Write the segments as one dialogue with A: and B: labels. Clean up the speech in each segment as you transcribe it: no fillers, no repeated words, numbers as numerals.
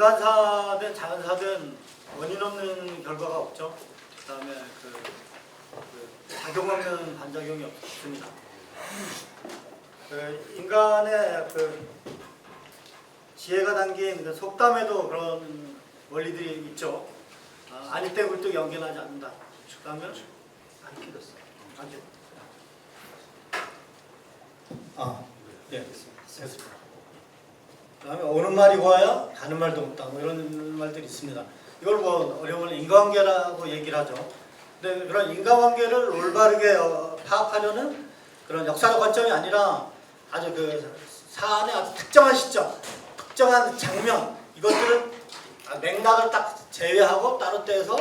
A: 인간사든 자연사든 원인 없는 결과가 없죠. 그다음에 그 작용 없는 반작용이 없습니다. 그 인간의 그 지혜가 담긴 그 속담에도 그런 원리들이 있죠. 아니 때 굴뚝 연기나지 않는다. 그다음에 안 kil렸어. 안 kil렸어. 예, 됐습니다. 그다음에 오는 말이 고와야 가는 말도 없다. 뭐 이런 말들이 있습니다. 이걸 뭐 어려운 인과관계라고 얘기를 하죠. 근데 그런 인과관계를 올바르게 파악하려는 그런 역사적 관점이 아니라 아주 그 사안의 아주 특정한 시점, 특정한 장면 이것들을 맥락을 딱 제외하고 따로 떼서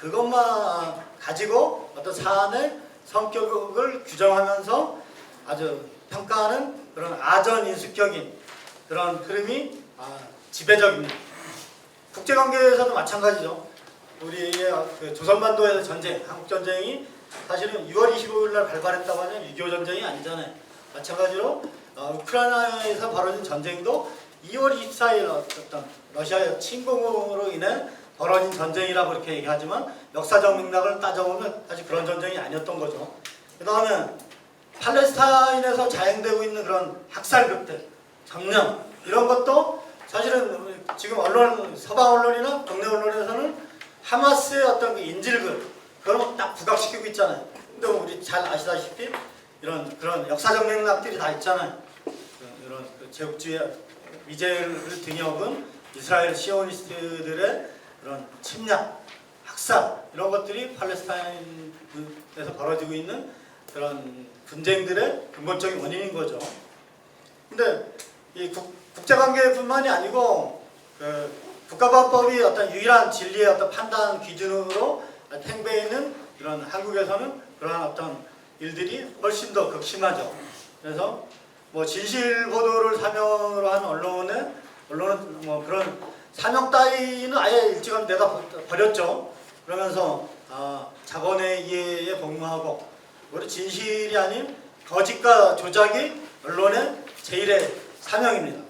A: 그것만 가지고 어떤 사안의 성격을 규정하면서 아주 평가하는 그런 아전인수격인 그런 흐름이 지배적입니다. 국제관계에서도 마찬가지죠. 우리의 그 조선반도에서 전쟁, 한국전쟁이 사실은 6월 25일 날 발발했다고 하면 6.25 전쟁이 아니잖아요. 마찬가지로 우크라이나에서 벌어진 전쟁도 2월 24일 어떤 러시아의 침공으로 인해 벌어진 전쟁이라고 이렇게 얘기하지만 역사적 맥락을 따져보면 사실 그런 전쟁이 아니었던 거죠. 그 다음에 팔레스타인에서 자행되고 있는 그런 학살극들, 정령 이런 것도 사실은 지금 언론, 서방 언론이나 국내 언론에서는 하마스의 어떤 그 인질극 그런 거 딱 부각시키고 있잖아요. 근데 우리 잘 아시다시피 이런 그런 역사적 맥락들이 다 있잖아요. 이런 그 제국주의 미제를 등역은 이스라엘 시오니스트들의 그런 침략, 학살 이런 것들이 팔레스타인에서 벌어지고 있는 그런 분쟁들의 근본적인 원인인 거죠. 근데 이 국제관계뿐만이 아니고 그 국가보안법이 어떤 유일한 진리의 어떤 판단 기준으로 팽배해 있는 이런 한국에서는 그러한 어떤 일들이 훨씬 더 극심하죠. 그래서 뭐 진실 보도를 사명으로 한 언론은 뭐 그런 사명 따위는 아예 일찌감치 내다 버렸죠. 그러면서 자본의 이해에 복무하고 오히려 진실이 아닌 거짓과 조작이 언론의 제1의 사명입니다.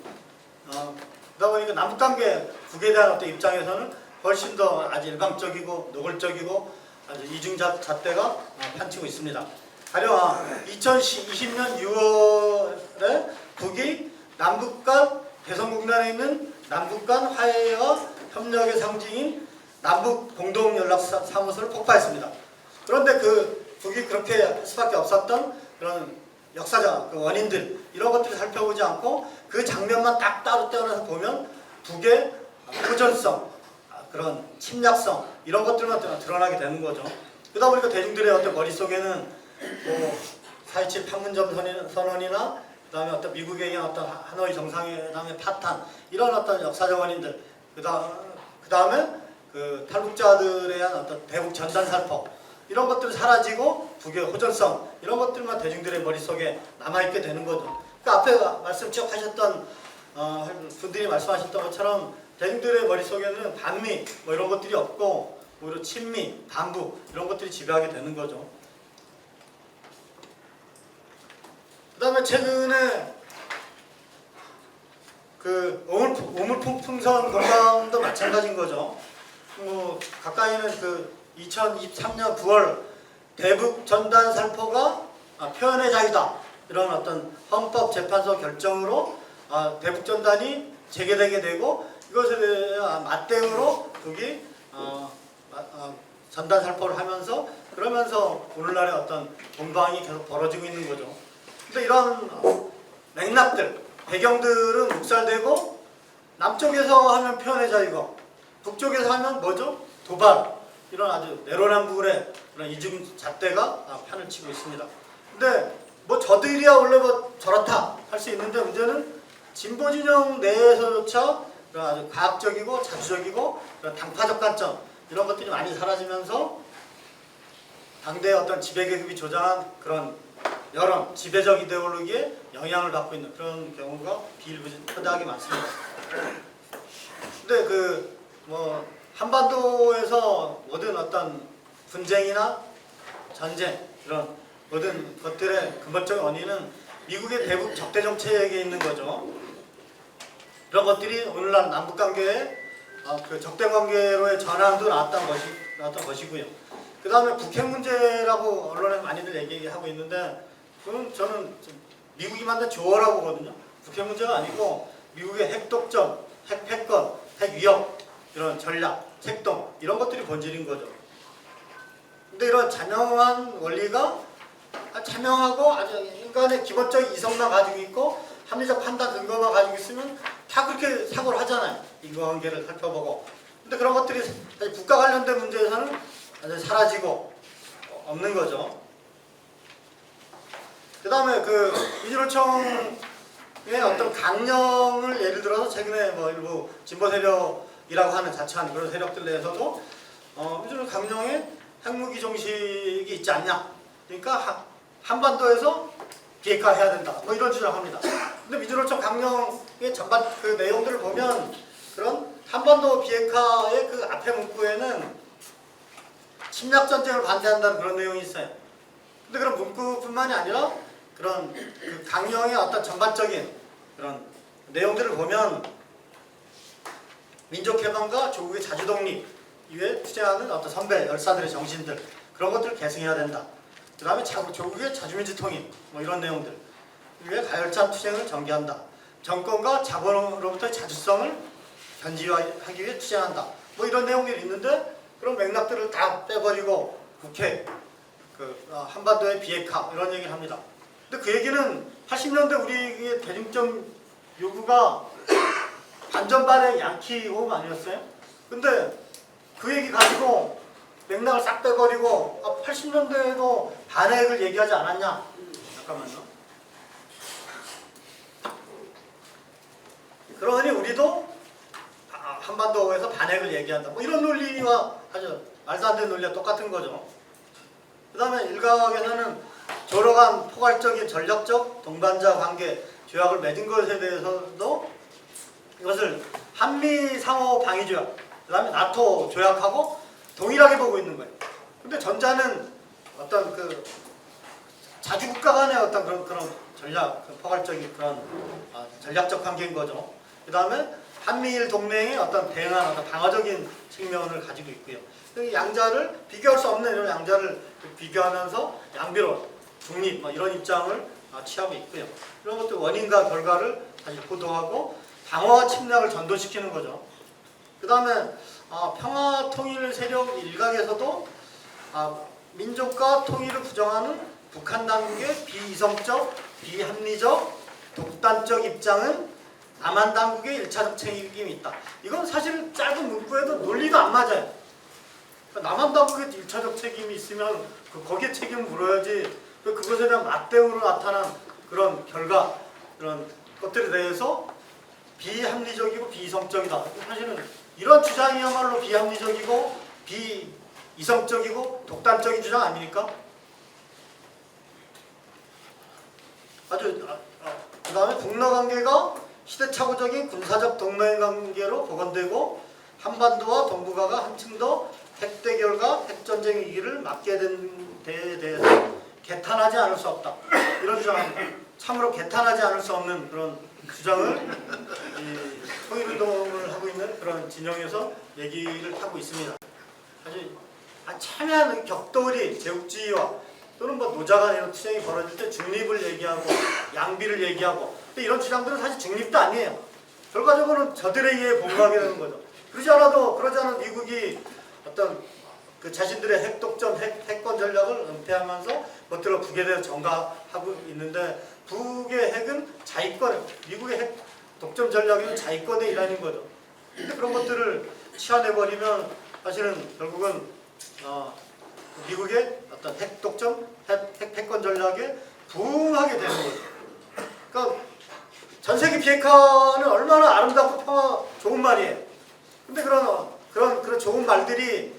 A: 그러다 보니까 남북관계 국에 대한 어떤 입장에서는 훨씬 더 아주 일방적이고 노골적이고 아주 이중잣대가 판치고 있습니다. 가령 2020년 6월에 북이 남북 간 대성국면에 있는 남북 간 화해와 협력의 상징인 남북 공동연락사무소를 폭파했습니다. 그런데 그 북이 그렇게 할 수밖에 없었던 그런 역사적 그 원인들 이런 것들을 살펴보지 않고 그 장면만 딱 따로 떼어내서 보면 북의 호전성, 그런 침략성 이런 것들만 드러나게 되는 거죠. 그러다 보니까 대중들의 어떤 머릿속에는 뭐 4.27 판문점 선언이나 그다음에 어떤 미국에 의한 어떤 하노이 정상회담의 파탄 이런 어떤 역사적 원인들 그다음에 그 탈북자들에 의한 어떤 대북 전단 살포 이런 것들이 사라지고 북의 호전성 이런 것들만 대중들의 머릿속에 남아있게 되는 거죠. 그러니까 앞에 말씀 쭉 하셨던 분들이 말씀하셨던 것처럼 대중들의 머릿속에는 반미 뭐 이런 것들이 없고 오히려 친미, 반북 이런 것들이 지배하게 되는 거죠. 그 다음에 최근에 그 오물풍선 공방도 마찬가지인 거죠. 뭐 가까이는 그 2023년 9월 대북 전단 살포가 표현의 자유다 이런 어떤 헌법재판소 결정으로 대북 전단이 재개되게 되고 이것에 대한 맞대응으로 북이 전단 살포를 하면서 그러면서 오늘날의 어떤 공방이 계속 벌어지고 있는 거죠. 근데 이런 맥락들, 배경들은 묵살되고 남쪽에서 하면 표현의 자유고 북쪽에서 하면 뭐죠? 도발 이런 아주 내로남불의 그런 이중잣대가 판을 치고 있습니다. 근데 뭐 저들이야 원래 뭐 저렇다 할 수 있는데 문제는 진보 진영 내에서조차 그런 아주 과학적이고 자주적이고 그런 당파적 관점 이런 것들이 많이 사라지면서 당대의 어떤 지배계급이 조장한 그런 여론, 지배적 이데올로기에 영향을 받고 있는 그런 경우가 비일비재하게 많습니다. 근데 그 뭐 한반도에서 모든 어떤 분쟁이나 전쟁 이런 모든 것들의 근본적인 원인은 미국의 대북 적대 정책에 있는 거죠. 그런 것들이 오늘날 남북관계에 그 적대 관계로의 전환도 나왔던 것이고요. 그 다음에 북핵 문제라고 언론에 많이들 얘기하고 있는데 그건 저는 미국이 만든 조어라고 보거든요. 북핵 문제가 아니고 미국의 핵독점, 핵패권, 핵위협, 이런 전략, 책동 이런 것들이 본질인 거죠. 근데 이런 자명한 원리가 자명하고 아주 인간의 기본적인 이성만 가지고 있고 합리적 판단 근거만 가지고 있으면 다 그렇게 사고를 하잖아요. 인과관계를 살펴보고. 근데 그런 것들이 국가 관련된 문제에서는 아주 사라지고 없는 거죠. 그 다음에 그 민주노총의 어떤 강령을 예를 들어서 최근에 뭐 일부 진보 세력이라고 하는 자처한 그런 세력들 내에서도 민주노총 강령에 핵무기 종식이 있지 않냐. 그러니까 한반도에서 비핵화해야 된다. 뭐 이런 주장합니다. 근데 민주노총 강령의 전반 그 내용들을 보면 그런 한반도 비핵화의 그 앞에 문구에는 침략 전쟁을 반대한다는 그런 내용이 있어요. 근데 그런 문구뿐만이 아니라 그런 그 강령의 어떤 전반적인 그런 내용들을 보면 민족 해방과 조국의 자주 독립 이외에 투쟁하는 어떤 선배 열사들의 정신들 그런 것들을 계승해야 된다. 그 다음에 조국의 자주민주 통일 뭐 이런 내용들 이외에 가열찬 투쟁을 전개한다. 정권과 자본으로부터의 자주성을 견지하기 위해 투쟁한다. 뭐 이런 내용들이 있는데 그런 맥락들을 다 빼버리고 국회, 한반도의 비핵화 이런 얘기를 합니다. 근데 그 얘기는 80년대 우리의 대중적 요구가 반전반의 양키 호흡 아니었어요? 근데 그 얘기 가지고 맥락을 싹 빼버리고 80년대에도 반핵을 얘기하지 않았냐? 잠깐만요. 그러니 우리도 한반도에서 반핵을 얘기한다. 뭐 이런 논리와 아주 말도 안 되는 논리와 똑같은 거죠. 그 다음에 일각에서는 조력한 포괄적인 전략적 동반자 관계 조약을 맺은 것에 대해서도 이것을 한미 상호 방위 조약, 그 다음에 나토 조약하고 동일하게 보고 있는 거예요. 근데 전자는 어떤 그 자주국가 간의 어떤 그런 전략, 포괄적인 그런 전략적 관계인 거죠. 그 다음에 한미일 동맹의 어떤 대응한 어떤 방어적인 측면을 가지고 있고요. 양자를 비교할 수 없는 이런 양자를 비교하면서 양비론, 중립 이런 입장을 취하고 있고요. 이런 것도 원인과 결과를 다시 보도하고 방어와 침략을 전도시키는 거죠. 그 다음에 평화 통일 세력 일각에서도 민족과 통일을 부정하는 북한 당국의 비이성적, 비합리적, 독단적 입장은 남한 당국의 일차적 책임이 있다. 이건 사실 짧은 문구에도 논리도 안 맞아요. 남한 당국의 일차적 책임이 있으면 거기에 책임을 물어야지 그것에 대한 맞대응으로 나타난 그런 결과 그런 것들에 대해서 비합리적이고 비이성적이다. 사실은 이런 주장이야말로 비합리적이고 비이성적이고 독단적인 주장 아닙니까? 그 다음에 북러 관계가 시대착오적인 군사적 동맹 관계로 복원되고 한반도와 동북아가 한층 더 핵대결과 핵전쟁 위기를 맞게 된 데에 대해서 개탄하지 않을 수 없다. 이런 주장입니다. 참으로 개탄하지 않을 수 없는 그런 주장을 통일운동을 하고 있는 그런 진영에서 얘기를 하고 있습니다. 아주 참여한 격돌이 제국주의와 또는 노자 간의 이런 투쟁이 벌어질 때 중립을 얘기하고 양비를 얘기하고 근데 이런 주장들은 사실 중립도 아니에요. 결과적으로는 저들에 의해 봉합이 되는 거죠. 그러지 않은 미국이 어떤 그 자신들의 핵독점, 핵권 전략을 은폐하면서 겉으로 북에 대해서 전가하고 있는데 북의 핵은 자위권, 미국의 핵 독점 전략은 자위권의 일환인 거죠. 근데 그런 것들을 치환해버리면 사실은 결국은 미국의 어떤 핵 독점, 핵권 전략에 부응하게 되는 거죠. 그러니까 전 세계 비핵화는 얼마나 아름답고 평화 좋은 말이에요. 근데 그런 좋은 말들이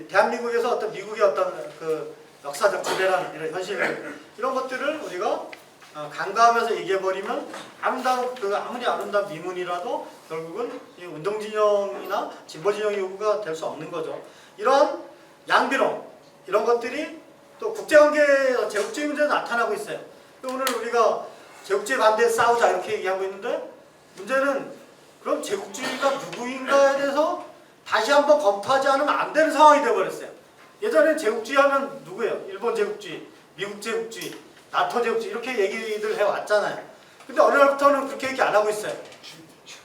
A: 대한민국에서 어떤 미국의 어떤 그 역사적 지배라는 이런 현실 이런 것들을 우리가 간과하면서 얘기해버리면 아무리 아름다운 미문이라도 결국은 운동진영이나 진보진영의 요구가 될 수 없는 거죠. 이런 양비론 이런 것들이 또 국제관계 제국주의 문제에 나타나고 있어요. 오늘 우리가 제국주의 반대에 싸우자 이렇게 얘기하고 있는데 문제는 그럼 제국주의가 누구인가에 대해서 다시 한번 검토하지 않으면 안 되는 상황이 되어버렸어요. 예전엔 제국주의 하면 누구예요? 일본 제국주의, 미국 제국주의, 나토 제국주의 이렇게 얘기들 해왔잖아요. 근데 어느 날부터는 그렇게 얘기 안 하고 있어요.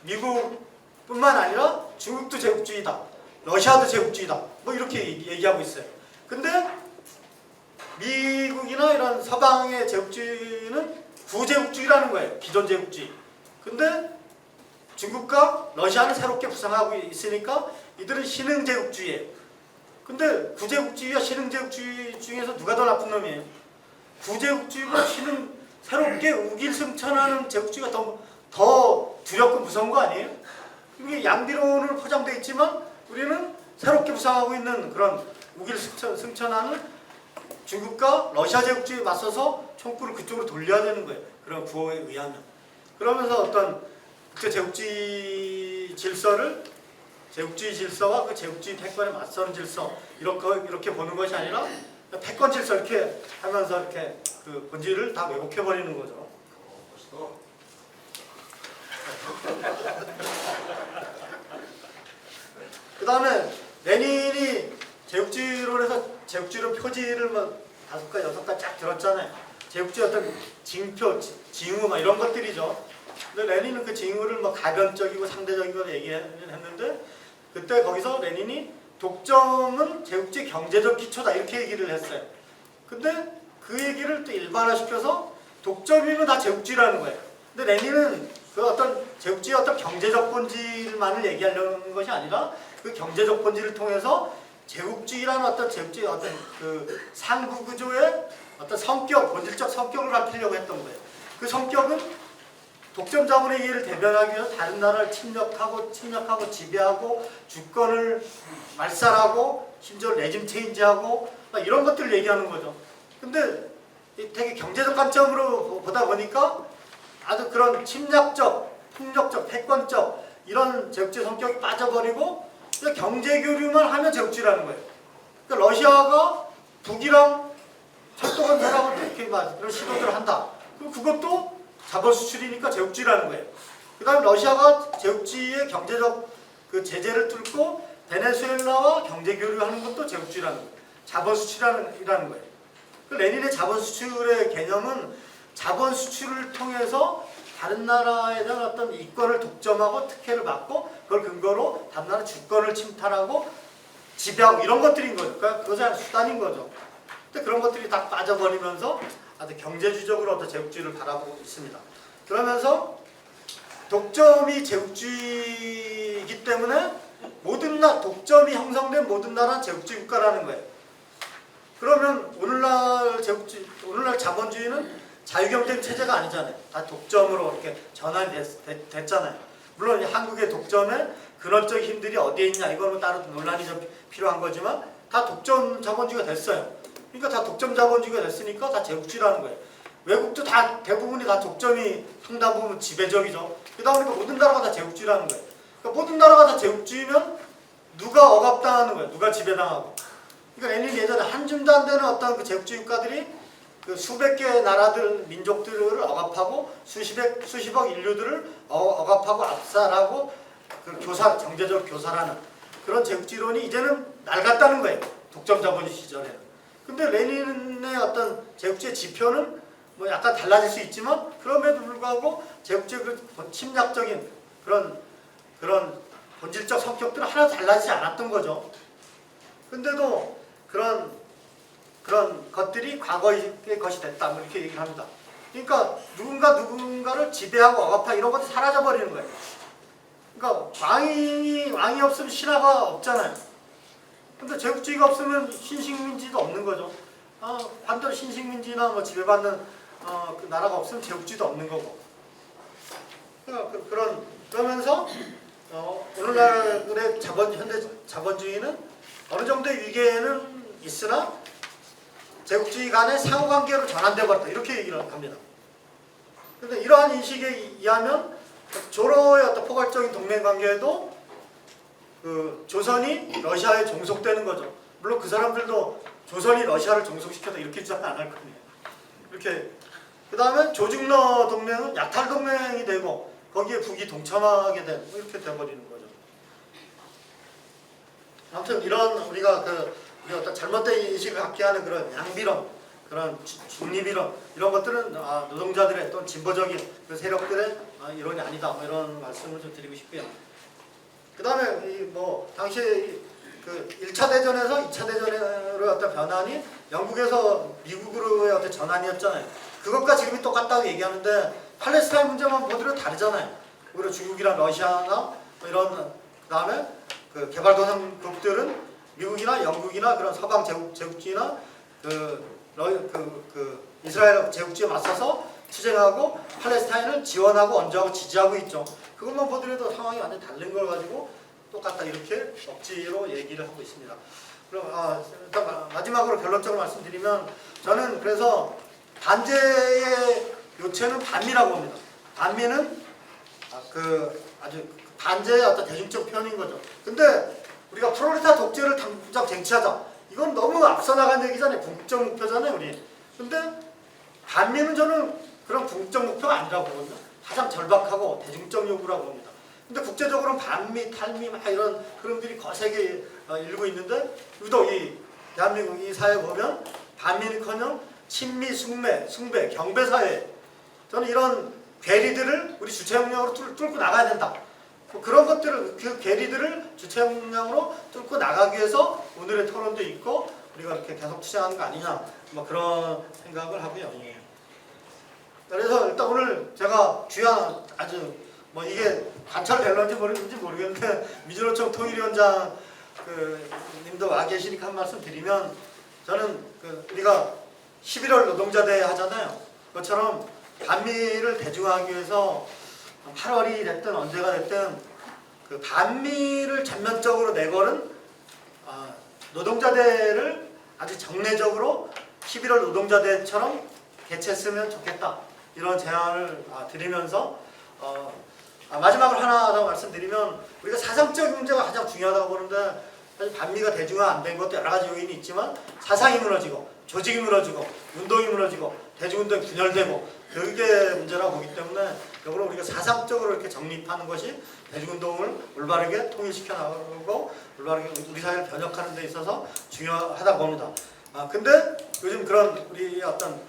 A: 미국뿐만 아니라 중국도 제국주의다, 러시아도 제국주의다, 뭐 이렇게 얘기하고 있어요. 근데 미국이나 이런 서방의 제국주의는 구제국주의라는 거예요. 기존 제국주의. 근데 중국과 러시아는 새롭게 부상하고 있으니까 이들은 신흥제국주의예요. 근데 구제국주의와 신흥제국주의 중에서 누가 더 나쁜 놈이에요? 구제국주의가 새롭게 우길승천하는 제국주의가 더 두렵고 무서운 거 아니에요? 이게 양비론으로 포장되어 있지만 우리는 새롭게 부상하고 있는 그런 우길승천하는 중국과 러시아 제국주의에 맞서서 총구를 그쪽으로 돌려야 되는 거예요. 그런 구호에 의하면. 그러면서 어떤 국제 제국주의 질서와 그 제국주의 패권에 맞서는 질서 이렇게 보는 것이 아니라 패권 질서 이렇게 하면서 이렇게 그 본질을 다 왜곡해 버리는 거죠. 그 다음에 레닌이 제국주의론에서 제국주의론 표지를 뭐 5가지 6가지 쫙 들었잖아요. 제국주의 어떤 징표, 징후 막 이런 것들이죠. 근데 레닌은 그 징후를 뭐 가변적이고 상대적이고 얘기했는데 그때 거기서 레닌이 독점은 제국주의 경제적 기초다 이렇게 얘기를 했어요. 근데 그 얘기를 또 일반화시켜서 독점이면 다 제국주의라는 거예요. 근데 레닌은 그 어떤 제국주의 어떤 경제적 본질만을 얘기하려는 것이 아니라 그 경제적 본질을 통해서 제국주의라는 어떤 제국주의 어떤 그 상부 구조의 어떤 성격, 본질적 성격을 밝히려고 했던 거예요. 그 성격은 독점 자본의 이해를 대변하기 위해서 다른 나라를 침략하고 지배하고 주권을 말살하고 심지어 레짐 체인지하고 막 이런 것들을 얘기하는 거죠. 근데 되게 경제적 관점으로 보다 보니까 아주 그런 침략적, 폭력적, 패권적 이런 제국주의 성격이 빠져버리고 경제 교류만 하면 제국주의라는 거예요. 그러니까 러시아가 북이랑 철도 건설하고 이렇게 막 그런 시도들을 한다. 그럼 그것도 자본 수출이니까 제국주의라는 거예요. 그 다음에 러시아가 제국주의의 경제적 그 제재를 뚫고 베네수엘라와 경제 교류하는 것도 제국주의라는 거예요. 자본 수출이라는 거예요. 그 레닌의 자본 수출의 개념은 자본 수출을 통해서 다른 나라에 대한 어떤 이권을 독점하고 특혜를 받고 그걸 근거로 다른 나라 주권을 침탈하고 지배하고 이런 것들인 거죠. 그러니까 그것이 수단인 거죠. 근데 그런 것들이 다 빠져버리면서 아주 경제주의적으로 어떤 제국주의를 바라보고 있습니다. 그러면서 독점이 제국주의이기 때문에 독점이 형성된 모든 나라는 제국주의 국가라는 거예요. 그러면 오늘날 자본주의는 자유경쟁 체제가 아니잖아요. 다 독점으로 이렇게 전환이 됐잖아요. 물론 한국의 독점의 근원적 힘들이 어디에 있냐 이거는 따로 논란이 좀 필요한 거지만 다 독점 자본주의가 됐어요. 그러니까 다 독점 자본주의가 됐으니까 다 제국주의라는 거예요. 외국도 다 대부분이 다 독점이 상당 부분 지배적이죠. 그러다 보니까 모든 나라가 다 제국주의라는 거예요. 그러니까 모든 나라가 다 제국주의면 누가 억압당하는 거예요? 누가 지배당하고? 그러니까 레닌이 예전에 한 줌도 안 되는 어떤 그 제국주의 국가들이 그 수백 개의 나라들, 민족들을 억압하고 수십억 인류들을 억압하고 압살하고 그 경제적 교사라는 그런 제국주의론이 이제는 낡았다는 거예요. 독점 자본주의 시절에는. 근데 레닌의 어떤 제국주의 지표는 뭐 약간 달라질 수 있지만 그럼에도 불구하고 제국주의 그 침략적인 그런 본질적 성격들은 하나도 달라지지 않았던 거죠. 근데도 그런 것들이 과거의 것이 됐다. 뭐 이렇게 얘기를 합니다. 그러니까 누군가를 지배하고 억압하고 이런 것도 사라져 버리는 거예요. 그러니까 왕이 없으면 신화가 없잖아요. 근데 제국주의가 없으면 신식민지도 없는 거죠. 반대로 신식민지나 뭐 지배받는 그 나라가 없으면 제국주의도 없는 거고. 그러면서 오늘날의 현대 자본주의는 어느 정도의 위계는 있으나 제국주의 간의 상호관계로 전환돼 버렸다. 이렇게 얘기를 합니다. 그런데 이러한 인식에 의하면 조로의 어떤 포괄적인 동맹관계에도 그 조선이 러시아에 종속되는 거죠. 물론 그 사람들도 조선이 러시아를 종속시켰다 이렇게 주장은 안 할 겁니다. 이렇게 그 다음에 조중러 동맹은 약탈 동맹이 되고 거기에 북이 동참하게 된 이렇게 돼버리는 거죠. 아무튼 이런 우리가 우리 어떤 잘못된 인식을 갖게 하는 그런 양비론, 그런 중립이론 이런 것들은 노동자들의 또는 진보적인 그 세력들의 이론이 아니다. 뭐 이런 말씀을 좀 드리고 싶고요. 그 다음에 당시에 그 1차 대전에서 2차 대전으로의 어떤 변환이 영국에서 미국으로의 어떤 전환이었잖아요. 그것과 지금이 똑같다고 얘기하는데 팔레스타인 문제만 보더라도 다르잖아요. 그리고 중국이나 러시아나 뭐 이런 그 다음에 그 개발도상국들은 미국이나 영국이나 그런 서방 제국주의나 이스라엘 제국주의에 맞서서 투쟁하고 팔레스타인을 지원하고 언저하고 지지하고 있죠. 그것만 보더라도 상황이 완전히 다른 걸 가지고 똑같다 이렇게 억지로 얘기를 하고 있습니다. 그럼 일단 마지막으로 결론적으로 말씀드리면 저는 그래서 반제의 요체는 반미라고 봅니다. 반미는 아주 반제의 어떤 대중적 표현인 거죠. 근데 우리가 프롤레타 독재를 당장 쟁취하자. 이건 너무 앞서 나간 얘기잖아요. 궁극적 목표잖아요, 우리. 근데 반미는 저는 그런 궁극적 목표가 아니라고 보거든요. 가장 절박하고 대중적 요구라고 봅니다. 근데 국제적으로는 반미, 탈미 막 이런 흐름들이 거세게 일고 있는데 유독 이 대한민국 이 사회 보면 반미는커녕 친미, 숭배, 경배 사회. 저는 이런 괴리들을 우리 주체역량으로 뚫고 나가야 된다. 그런 것들을 그 괴리들을 주체역량으로 뚫고 나가기 위해서 오늘의 토론도 있고 우리가 이렇게 계속 투쟁하는 거 아니냐 뭐 그런 생각을 하고요. 그래서 일단 오늘 제가 주요 아주 이게 관찰될런지 모르겠는데 민주노총 통일위원장 님도 와 계시니까 한 말씀 드리면 저는 우리가 11월 노동자대회 하잖아요. 그것처럼 반미를 대중화하기 위해서 8월이 됐든 언제가 됐든 그 반미를 전면적으로 내걸은 노동자대회를 아주 정례적으로 11월 노동자대회처럼 개최했으면 좋겠다. 이런 제안을 드리면서 마지막으로 하나 더 말씀드리면 우리가 사상적인 문제가 가장 중요하다고 보는데 사실 반미가 대중화 안 된 것도 여러 가지 요인이 있지만 사상이 무너지고 조직이 무너지고 운동이 무너지고 대중운동이 분열되고 그게 문제라고 보기 때문에 역으로 우리가 사상적으로 이렇게 정립하는 것이 대중운동을 올바르게 통일시켜 나가고 올바르게 우리 사회를 변혁하는 데 있어서 중요하다고 봅니다. 근데 요즘 그런 우리 어떤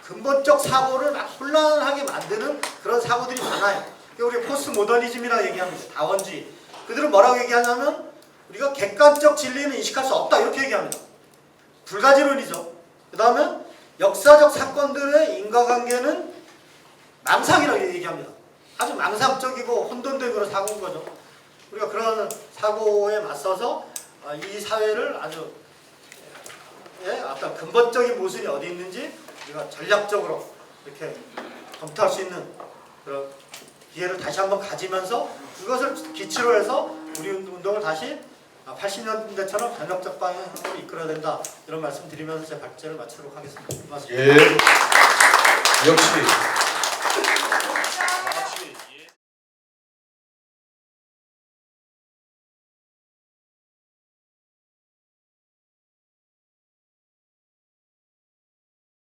A: 근본적 사고를 막 혼란하게 만드는 그런 사고들이 많아요. 우리 포스트 모더니즘이라고 얘기합니다. 다원주의. 그들은 뭐라고 얘기하냐면 우리가 객관적 진리는 인식할 수 없다 이렇게 얘기합니다. 불가지론이죠. 그 다음에 역사적 사건들의 인과관계는 망상이라고 얘기합니다. 아주 망상적이고 혼돈된 그런 사고인 거죠. 우리가 그런 사고에 맞서서 이 사회를 아주 어떤 근본적인 모순이 어디 있는지 우리가 전략적으로 이렇게 검토할 수 있는 그런 기회를 다시 한번 가지면서 그것을 기치로 해서 우리 운동을 다시 80년대처럼 변혁적 방향으로 이끌어야 된다. 이런 말씀 드리면서 제 발제를 마치도록 하겠습니다. 고맙습니다.
B: 예. 역시